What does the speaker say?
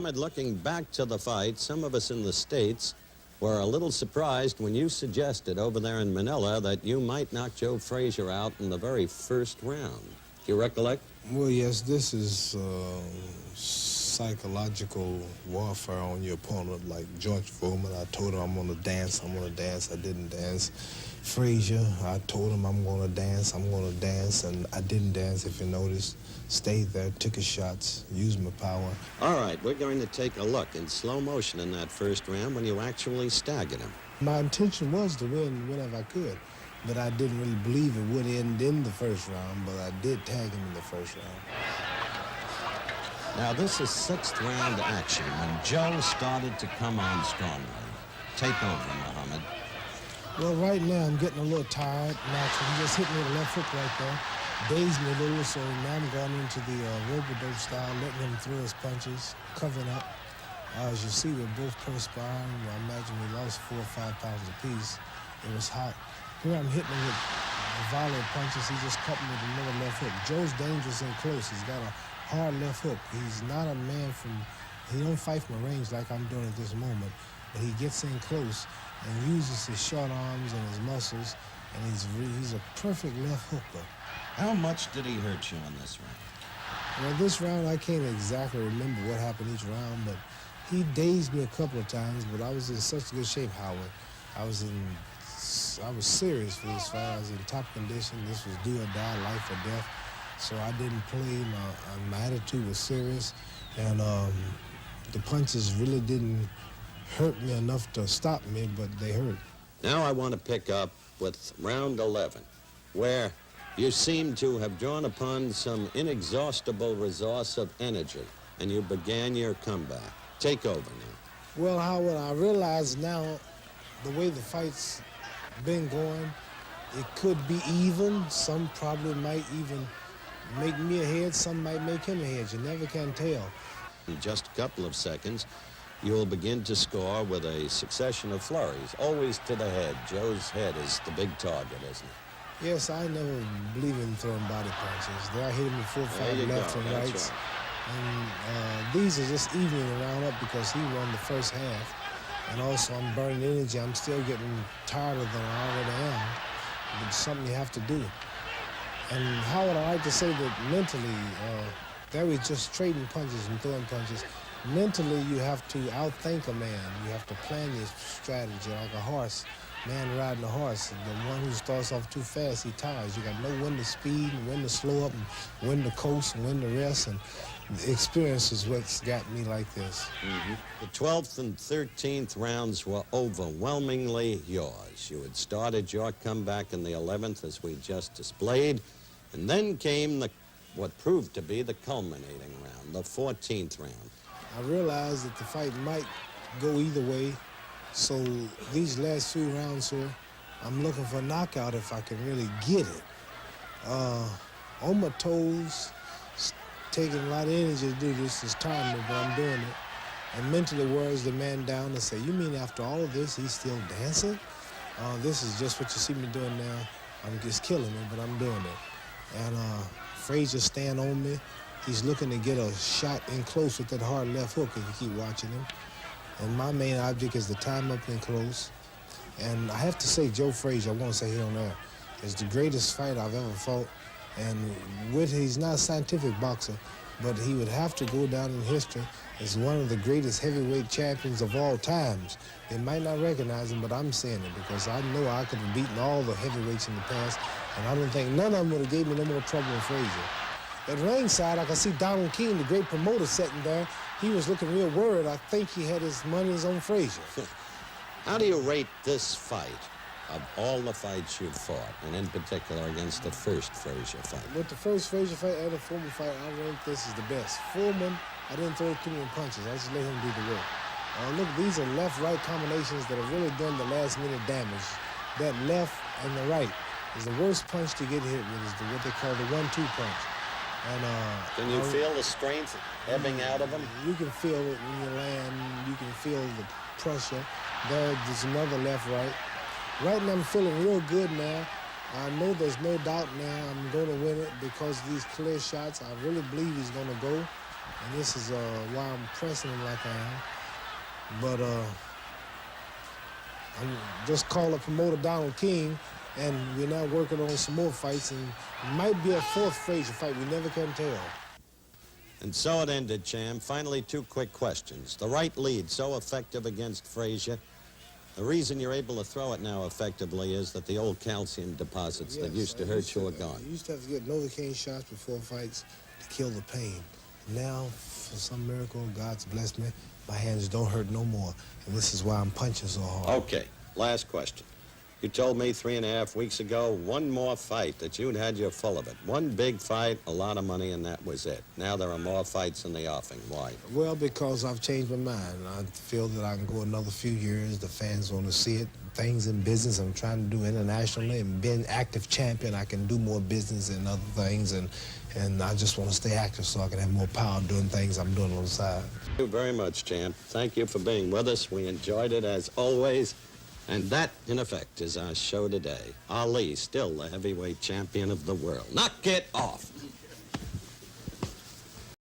Looking back to the fight, some of us in the States were a little surprised when you suggested over there in Manila that you might knock Joe Frazier out in the very first round. Do you recollect? Well, yes, this is psychological warfare on your opponent. Like George Foreman, I told him I'm going to dance, I didn't dance. Frazier, I told him I'm going to dance, and I didn't dance, if you noticed. Stayed there, took his shots, used my power. All right, we're going to take a look in slow motion in that first round when you actually staggered him. My intention was to win whenever I could, but I didn't really believe it would end in the first round, but I did tag him in the first round. Now, this is sixth round action when Joe started to come on strongly. Take over, Muhammad. Well, right now I'm getting a little tired. Naturally, he just hit me with a left hook right there. Dazed me a little, so now I'm going into the rope-a-dope style, letting him throw his punches, covering up. As you see, we're both perspiring. I imagine we lost 4 or 5 pounds apiece. It was hot. Here I'm hitting him with a volley of punches. He just caught me with another left hook. Joe's dangerous and close. He's got a hard left hook. He's not a man he don't fight from a range like I'm doing at this moment, but he gets in close and uses his short arms and his muscles, and he's a perfect left hooker. How much did he hurt you in this round? Well, this round, I can't exactly remember what happened each round, but he dazed me a couple of times, but I was in such good shape, Howard. I was serious for this fight. I was in top condition. This was do or die, life or death. So I didn't play. My attitude was serious, and the punches really didn't hurt me enough to stop me, but they hurt. Now I want to pick up with round 11, where you seem to have drawn upon some inexhaustible resource of energy, and you began your comeback. Take over now. Well, Howard, I realize now the way the fight's been going, it could be even. Some probably might even make me ahead. Some might make him ahead. You never can tell. In just a couple of seconds, you'll begin to score with a succession of flurries, always to the head. Joe's head is the big target, isn't it? Yes, I never believe in throwing body punches. There I hit him with 4 or 5 left and rights. Right. And these are just evening the round up because he won the first half. And also I'm burning energy. I'm still getting tireder than I already am. But it's something you have to do. And Howard, I like to say that mentally, there we just trading punches and throwing punches. Mentally, you have to outthink a man. You have to plan your strategy like a horse. Man riding a horse, the one who starts off too fast, he tires. You got to know when to speed and when to slow up and when to coast and when to rest. And the experience is what's got me like this. Mm-hmm. The 12th and 13th rounds were overwhelmingly yours. You had started your comeback in the 11th, as we just displayed, and then came what proved to be the culminating round, the 14th round. I realized that the fight might go either way. So these last 3 rounds here, I'm looking for a knockout if I can really get it. On my toes, taking a lot of energy to do this, is tiring me, but I'm doing it. And mentally wears the man down and say, you mean after all of this, he's still dancing? This is just what you see me doing now. I'm just killing me, but I'm doing it. And Frazier stand on me. He's looking to get a shot in close with that hard left hook if you keep watching him. And my main object is to time up in close. And I have to say, Joe Frazier, I want to say here on there, is the greatest fight I've ever fought. And he's not a scientific boxer, but he would have to go down in history as one of the greatest heavyweight champions of all times. They might not recognize him, but I'm saying it because I know I could have beaten all the heavyweights in the past, and I don't think none of them would have gave me no more trouble than Frazier. At ringside, I can see Donald King, the great promoter, sitting there. He was looking real worried. I think he had his money on Frazier. How do you rate this fight of all the fights you've fought, and in particular against the first Frazier fight? With the first Frazier fight and the Foreman fight, I rank this as the best. Foreman, I didn't throw too many punches. I just let him do the work. Look, these are left-right combinations that have really done the last-minute damage. That left and the right is the worst punch to get hit with, is what they call the 1-2 punch. And, can you feel the strength ebbing out of him? You can feel it when you land. You can feel the pressure. There's another left-right. Right now I'm feeling real good now. I know there's no doubt now I'm going to win it because of these clear shots. I really believe he's going to go. And this is why I'm pressing him like I am. But I'm just called up promoter Donald King, and we're now working on some more fights, and it might be a fourth Frazier fight. We never can tell. And so it ended, champ. Finally, two quick questions. The right lead, so effective against Frazier. The reason you're able to throw it now effectively is that the old calcium deposits that used to hurt you are gone. I used to have to get Novocaine shots before fights to kill the pain. Now, for some miracle, God's blessed me, my hands don't hurt no more. And this is why I'm punching so hard. Okay, last question. You told me 3.5 weeks ago, one more fight, that you'd had you full of it. One big fight, a lot of money, and that was it. Now there are more fights in the offing. Why? Well, because I've changed my mind. I feel that I can go another few years. The fans want to see it. Things in business I'm trying to do internationally, and being active champion, I can do more business and other things, and I just want to stay active so I can have more power doing things I'm doing on the side. Thank you very much, champ. Thank you for being with us. We enjoyed it as always. And that, in effect, is our show today. Ali, still the heavyweight champion of the world. Knock it off.